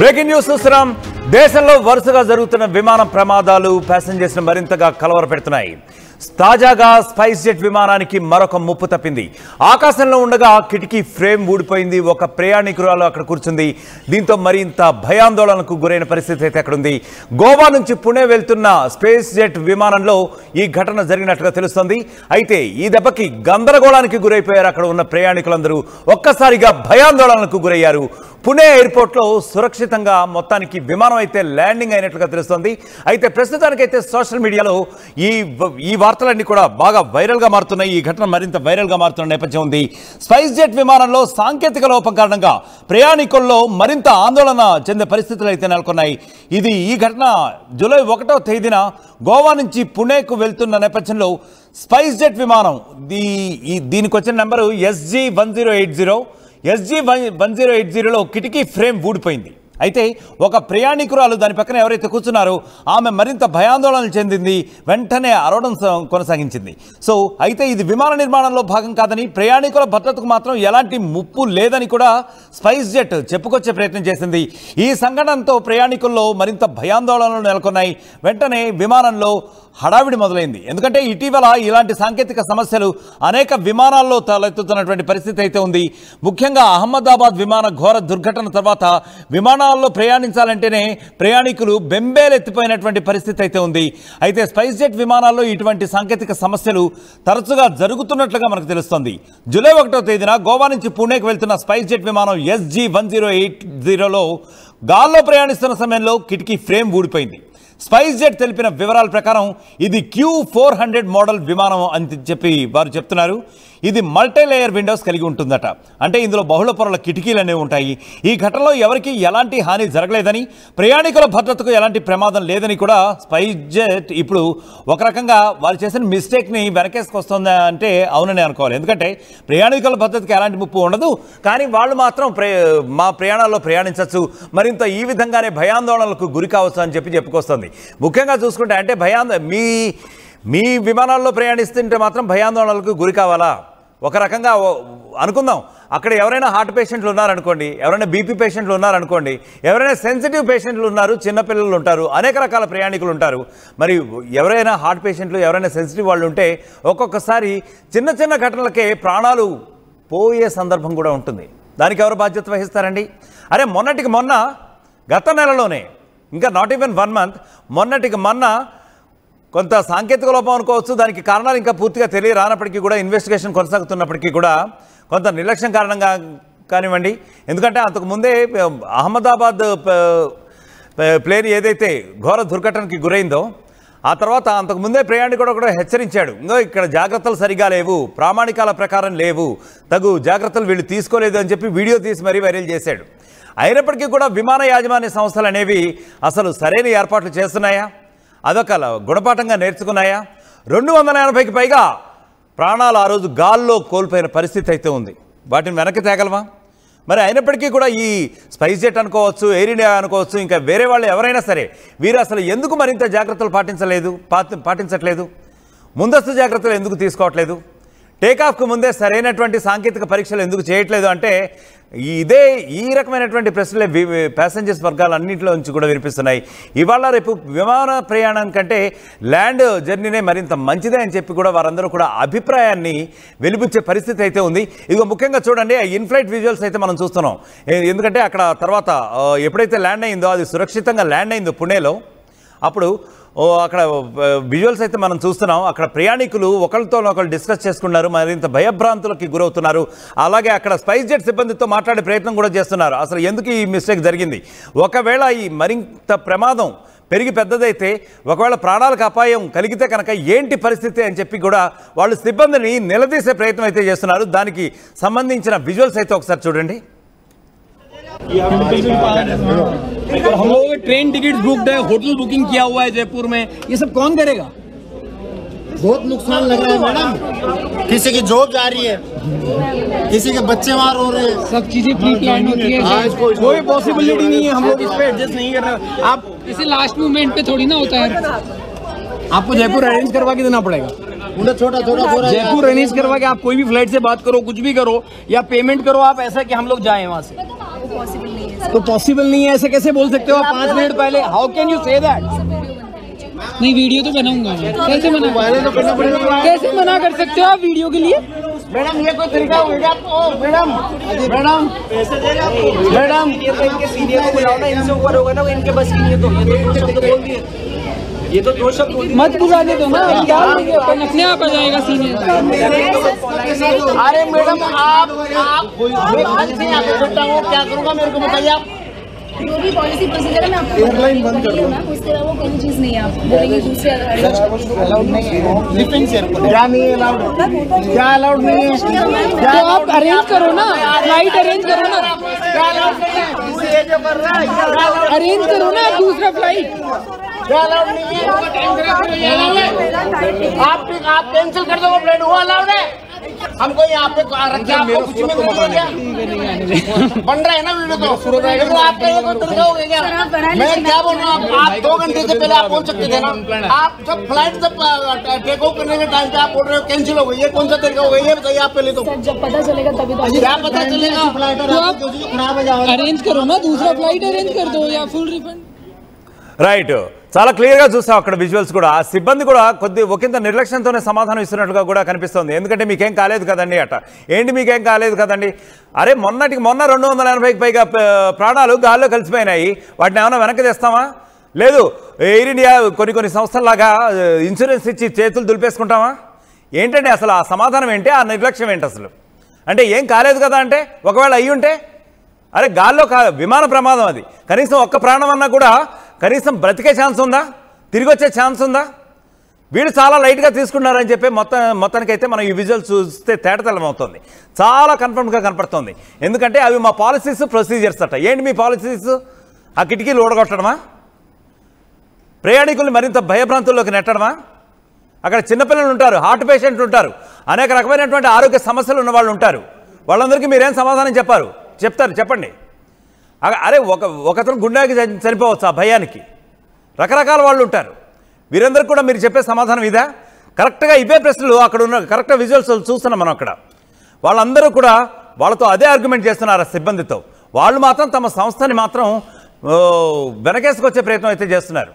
Breaking news చూస్తున్నాం. దేశంలో వరుసగా జరుగుతున్న విమాన ప్రమాదాలు ప్యాసింజర్స్ ను మరింతగా కలవరపెడుతున్నాయి. తాజాగా స్పైస్ జెట్ విమానానికి మరొక ముప్పు తప్పింది. ఆకాశంలో ఉండగా కిటికీ ఫ్రేమ్ ఊడిపోయింది. ఒక ప్రయాణికురాలు అక్కడ కూర్చుంది. దీంతో మరింత భయాందోళనకు గురైన పరిస్థితి అయితే అక్కడ ఉంది. గోవా నుంచి పుణే వెళ్తున్న స్పైస్ జెట్ విమానంలో ఈ ఘటన జరిగినట్లుగా తెలుస్తోంది. అయితే ఈ దెబ్బకి గందరగోళానికి గురైపోయారు అక్కడ ఉన్న ప్రయాణికులందరూ. ఒక్కసారిగా భయాందోళనకు గురయ్యారు. పుణే ఎయిర్పోర్ట్లో సురక్షితంగా మొత్తానికి విమానం అయితే ల్యాండింగ్ అయినట్లుగా తెలుస్తోంది. అయితే ప్రస్తుతానికైతే సోషల్ మీడియాలో ఈ వార్తలన్నీ కూడా బాగా వైరల్గా మారుతున్నాయి. ఈ ఘటన మరింత వైరల్గా మారుతున్న నేపథ్యం ఉంది. స్పైస్ జెట్ విమానంలో సాంకేతిక లోపం కారణంగా ప్రయాణికుల్లో మరింత ఆందోళన చెందే పరిస్థితులు అయితే నెలకొన్నాయి. ఈ ఘటన జూలై 1వ తేదీన గోవా నుంచి పుణేకు వెళ్తున్న నేపథ్యంలో స్పైస్ జెట్ విమానం దీనికి వచ్చిన నెంబరు SG1080లో కిటికీ ఫ్రేమ్ ఊడిపోయింది. అయితే ఒక ప్రయాణికురాలు దాని పక్కన ఎవరైతే కూర్చున్నారో ఆమె మరింత భయాందోళన చెందింది. వెంటనే అరవడం కొనసాగించింది. అయితే ఇది విమాన నిర్మాణంలో భాగం కాదని, ప్రయాణికుల భద్రతకు మాత్రం ఎలాంటి ముప్పు లేదని కూడా స్పైస్ జెట్ చెప్పుకొచ్చే ప్రయత్నం చేసింది. ఈ సంఘటనతో ప్రయాణికుల్లో మరింత భయాందోళనలు నెలకొన్నాయి. వెంటనే విమానంలో హడావిడి మొదలైంది. ఎందుకంటే ఇటీవల ఇలాంటి సాంకేతిక సమస్యలు అనేక విమానాల్లో తలెత్తుతున్నటువంటి పరిస్థితి అయితే ఉంది. ముఖ్యంగా అహ్మదాబాద్ విమాన ఘోర దుర్ఘటన తర్వాత విమానాల్లో ప్రయాణించాలంటేనే ప్రయాణికులు బెంబేలెత్తిపోయినటువంటి పరిస్థితి అయితే ఉంది. అయితే స్పైస్ జెట్ విమానాల్లో ఇటువంటి సాంకేతిక సమస్యలు తరచుగా జరుగుతున్నట్లుగా మనకు తెలుస్తోంది. జూలై 1వ తేదీన గోవా నుంచి పుణేకి వెళ్తున్న స్పైస్ జెట్ విమానం SG1080లో గాల్లో ప్రయాణిస్తున్న సమయంలో కిటికీ ఫ్రేమ్ ఊడిపోయింది. స్పైస్ జెట్ తెలిపిన వివరాల ప్రకారం ఇది Q400 మోడల్ విమానం అని చెప్పి వారు చెప్తున్నారు. ఇది మల్టీ లేయర్ విండోస్ కలిగి ఉంటుందట. అంటే ఇందులో బహుళ పొరల కిటికీలు అనేవి ఉంటాయి. ఈ ఘటనలో ఎవరికి ఎలాంటి హాని జరగలేదని, ప్రయాణికుల భద్రతకు ఎలాంటి ప్రమాదం లేదని కూడా స్పైస్ జెట్ ఇప్పుడు ఒక రకంగా వారు చేసిన మిస్టేక్ని వెనకేసుకొస్తుందా అంటే అవునని అనుకోవాలి. ఎందుకంటే ప్రయాణికుల భద్రతకు ఎలాంటి ముప్పు ఉండదు, కానీ వాళ్ళు మాత్రం మా ప్రయాణాల్లో ప్రయాణించవచ్చు, మరింత ఈ విధంగానే భయాందోళనలకు గురి కావచ్చు అని చెప్పుకొస్తుంది. ముఖ్యంగా చూసుకుంటే అంటే మీ విమానాల్లో ప్రయాణిస్తుంటే మాత్రం భయాందోళనలకు గురి కావాలా? ఒక రకంగా అనుకుందాం, అక్కడ ఎవరైనా హార్ట్ పేషెంట్లు ఉన్నారనుకోండి, ఎవరైనా బీపీ పేషెంట్లు ఉన్నారనుకోండి, ఎవరైనా సెన్సిటివ్ పేషెంట్లు ఉన్నారు, చిన్నపిల్లలు ఉంటారు, అనేక రకాల ప్రయాణికులు ఉంటారు. మరి ఎవరైనా హార్ట్ పేషెంట్లు, ఎవరైనా సెన్సిటివ్ వాళ్ళు ఉంటే ఒక్కొక్కసారి చిన్న చిన్న ఘటనలకే ప్రాణాలు పోయే సందర్భం కూడా ఉంటుంది. దానికి ఎవరు బాధ్యత వహిస్తారండి? అరే మొన్న గత నెలలోనే, ఇంకా నాట్ ఈవెన్ 1 మంత్, మొన్న కొంత సాంకేతిక లోపం అనుకోవచ్చు. దానికి కారణాలు ఇంకా పూర్తిగా రానప్పటికీ కూడా, ఇన్వెస్టిగేషన్ కొనసాగుతున్నప్పటికీ కూడా కొంత నిర్లక్ష్యం కారణంగా కానివ్వండి. ఎందుకంటే అంతకుముందే అహ్మదాబాద్ ప్లేన్ ఏదైతే ఘోర దుర్ఘటనకి గురైందో ఆ తర్వాత అంతకుముందే ప్రయాణికుడు కూడా హెచ్చరించాడు, ఇంకో ఇక్కడ జాగ్రత్తలు సరిగా లేవు, ప్రామాణికాల ప్రకారం లేవు, తగు జాగ్రత్తలు వీళ్ళు తీసుకోలేదు అని చెప్పి వీడియో తీసి మరీ వైరల్ చేశాడు. అయినప్పటికీ కూడా విమాన యాజమాన్య సంస్థలు అనేవి అసలు సరైన ఏర్పాట్లు చేస్తున్నాయా? అదొక గుణపాఠంగా నేర్చుకున్నాయా? 280కి పైగా ప్రాణాలు ఆ రోజు గాల్లో కోల్పోయిన పరిస్థితి అయితే ఉంది. వాటిని వెనక్కి తేగలమా? మరి అయినప్పటికీ కూడా ఈ స్పైస్ జెట్ అనుకోవచ్చు, ఎయిర్ ఇండియా అనుకోవచ్చు, ఇంకా వేరే వాళ్ళు ఎవరైనా సరే వీరు అసలు ఎందుకు మరింత జాగ్రత్తలు పాటించట్లేదు? ముందస్తు జాగ్రత్తలు ఎందుకు తీసుకోవట్లేదు? టేకాఫ్కు ముందే సరైనటువంటి సాంకేతిక పరీక్షలు ఎందుకు చేయట్లేదు అంటే ఈ రకమైనటువంటి ప్రశ్నలే ప్యాసింజర్స్ వర్గాలన్నింటిలో నుంచి కూడా వినిపిస్తున్నాయి. ఇవాళ రేపు విమాన ప్రయాణానికంటే ల్యాండ్ జర్నీనే మరింత మంచిదే అని చెప్పి కూడా వారందరూ కూడా అభిప్రాయాన్ని వెలిబుచ్చే పరిస్థితి అయితే ఉంది. ఇదిగో ముఖ్యంగా చూడండి, ఇన్ఫ్లైట్ విజువల్స్ అయితే మనం చూస్తున్నాం. ఎందుకంటే అక్కడ తర్వాత ఎప్పుడైతే ల్యాండ్ అయిందో, అది సురక్షితంగా ల్యాండ్ అయిందో పుణేలో, అప్పుడు అక్కడ విజువల్స్ అయితే మనం చూస్తున్నాం. అక్కడ ప్రయాణికులు ఒకరితో ఒకరు డిస్కస్ చేసుకున్నారు, మరింత భయభ్రాంతులకి గురవుతున్నారు. అలాగే అక్కడ స్పైస్ జెట్ సిబ్బందితో మాట్లాడే ప్రయత్నం కూడా చేస్తున్నారు. అసలు ఎందుకు ఈ మిస్టేక్ జరిగింది, ఒకవేళ ఈ మరింత ప్రమాదం పెరిగి పెద్దదైతే, ఒకవేళ ప్రాణాలకు అపాయం కలిగితే కనుక ఏంటి పరిస్థితి అని చెప్పి కూడా వాళ్ళు సిబ్బందిని నిలదీసే ప్రయత్నం అయితే చేస్తున్నారు. దానికి సంబంధించిన విజువల్స్ అయితే ఒకసారి చూడండి. हम लोगों के ट्रेन टिकट बुक्ड है, होटल बुकिंग किया हुआ है जयपुर में, ये सब कौन करेगा? बहुत नुकसान लग रहा है मैडम, किसी की जॉब जा रही है, किसी के बच्चे मार हो रहे हैं, सब चीजें प्री प्लान होती है, कोई पॉसिबिलिटी नहीं है, हम लोग इस पे एडजस्ट नहीं कर रहे। आप इसे लास्ट मोमेंट पे थोड़ी ना होता है, आपको जयपुर अरेंज करवा के देना पड़ेगा। छोटा जयपुर अरेंज करवा के आप कोई भी फ्लाइट से बात करो, कुछ भी करो या पेमेंट करो आप, ऐसा कि हम लोग जाएं वहाँ से। पॉसिबल नहीं है तो पॉसिबल नहीं है, ऐसे कैसे बोल सकते हो आप 5 मिनट पहले? How can you say that? नहीं वीडियो तो बनाऊंगा मैं, कैसे मना कैसे मना कर सकते हो आप वीडियो के लिए? मैडम ये कोई तरीका हो गया आपको? मैडम मैडम मैडम इनके सीनियर को बुलाओ ना, इनसे ऊपर होगा ना, इनके बस की नहीं है। तो ये तो दो शब्द बोल दिए, ये तो दो शब्द बोल दिए। मत बुलाने दो ना, क्या बोलेंगे अपन, अपने आप आ जाएगा सीनियर। अरे मैडम आप मैं आज से यहाँ पे बैठा हूँ, क्या करूँगा मेरे को बताइए आप? जो भी पॉलिसी प्रोसीजर है मैं आपको एयरलाइन बंद कर दूँ मैम, उसके अलावा कोई चीज़ नहीं है। आप बोलेंगे दूसरे अलाउड नहीं है डिफेंस एयरपोर्ट, क्या नहीं है अलाउड, क्या अलाउड नहीं है? तो आप अरेंज करो ना, फ्लाइट अरेंज करो ना, क्या अलाउड नहीं है? ये जो कर रहा है अरेंज करो ना दूसरा फ्लाइट। क्या अलाउड नहीं है? आप कैंसिल कर दो वो फ्लाइट, वो अलाउड है? हमको यहाँ पे रखा आपको कुछ में नहीं क्या बन रहा है ना वीडियो, तो आपका ये कोई तरीका हो गया क्या? मैं क्या बोल रहा हूँ, आप 2 घंटे से पहले आप बोल सकते थे ना। आप जब फ्लाइट जब टेक ऑफ करने के टाइम पे आप बोल रहे हो कैंसिल हो गई, ये कौन सा तरीका हो गया ये बताइए आप पहले। तो जब पता चलेगा तभी तो क्या पता चलेगा? फ्लाइट तो आप अरेंज करो ना, दूसरा फ्लाइट अरेंज कर दो या फुल रिफंड। రైట్, చాలా క్లియర్గా చూసాం అక్కడ విజువల్స్ కూడా. ఆ సిబ్బంది కూడా కొద్ది ఒకంత నిర్లక్ష్యంతోనే సమాధానం ఇస్తున్నట్టుగా కూడా కనిపిస్తుంది. ఎందుకంటే మీకేం కాలేదు కదండి అట, ఏంటి మీకేం కాలేదు కదండి? అరే మొన్నటికి మొన్న 280కి పైగా ప్రాణాలు గాల్లో కలిసిపోయినాయి, వాటిని ఏమైనా వెనక్కి తెస్తామా? లేదు. ఎయిర్ ఇండియా కొన్ని సంస్థల్లాగా ఇన్సూరెన్స్ ఇచ్చి చేతులు దులిపేసుకుంటామా? ఏంటండి అసలు ఆ సమాధానం ఏంటి, ఆ నిర్లక్ష్యం ఏంటి అసలు? అంటే ఏం కాలేదు కదా అంటే, ఒకవేళ అయ్యి ఉంటే అరే గాల్లో విమాన ప్రమాదం అది, కనీసం ఒక్క ప్రాణం అన్నా కూడా కనీసం బ్రతికే ఛాన్స్ ఉందా, తిరిగి వచ్చే ఛాన్స్ ఉందా? వీళ్ళు చాలా లైట్గా తీసుకున్నారని చెప్పి మొత్తానికైతే మనం ఈ విజువల్స్ చూస్తే తేటతెల్లం అవుతుంది. చాలా కన్ఫర్మ్గా కనపడుతుంది. ఎందుకంటే అవి మా పాలసీస్ ప్రొసీజర్స్ అట. ఏంటి మీ పాలసీస్? ఆ కిటికీలు ఊడగొట్టడమా? ప్రయాణికుల్ని మరింత భయభ్రాంతుల్లోకి నెట్టడమా? అక్కడ చిన్నపిల్లలు ఉంటారు, హార్ట్ పేషెంట్లు ఉంటారు, అనేక రకమైనటువంటి ఆరోగ్య సమస్యలు ఉన్న వాళ్ళు ఉంటారు. వాళ్ళందరికీ మీరేం సమాధానం చెప్తారు చెప్పండి. అరే ఒకతను గుండెకి చనిపోవచ్చు ఆ భయానికి. రకరకాల వాళ్ళు ఉంటారు. వీరందరికీ కూడా మీరు చెప్పే సమాధానం ఇదా? కరెక్ట్గా ఇవే ప్రశ్నలు అక్కడ ఉన్న కరెక్ట్గా విజువల్స్ చూస్తున్నాం మనం అక్కడ. వాళ్ళందరూ కూడా వాళ్ళతో అదే ఆర్గ్యుమెంట్ చేస్తున్నారు ఆ సిబ్బందితో. వాళ్ళు మాత్రం తమ సంస్థని మాత్రం వెనకేసుకొచ్చే ప్రయత్నం అయితే చేస్తున్నారు.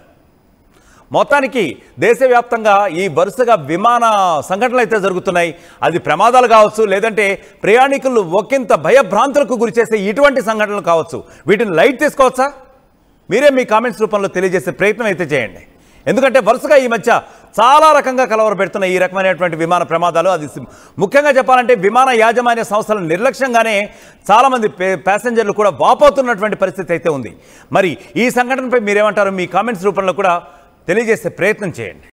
మొత్తానికి దేశవ్యాప్తంగా ఈ వరుసగా విమాన సంఘటనలు అయితే జరుగుతున్నాయి. అది ప్రమాదాలు కావచ్చు, లేదంటే ప్రయాణికులు ఒకంత భయభ్రాంతులకు గురిచేసే ఇటువంటి సంఘటనలు కావచ్చు. వీటిని లైట్ తీసుకోవచ్చా? మీరే మీ కామెంట్స్ రూపంలో తెలియజేసే ప్రయత్నం అయితే చేయండి. ఎందుకంటే వరుసగా ఈ మధ్య చాలా రకంగా కలవరపెడుతున్న ఈ రకమైనటువంటి విమాన ప్రమాదాలు. అది ముఖ్యంగా చెప్పాలంటే విమాన యాజమాన్య సంస్థల నిర్లక్ష్యంగానే చాలామంది ప్యాసింజర్లు కూడా వాపోతున్నటువంటి పరిస్థితి అయితే ఉంది. మరి ఈ సంఘటనపై మీరేమంటారు? మీ కామెంట్స్ రూపంలో కూడా తెలియజేసే ప్రయత్నం చేయండి.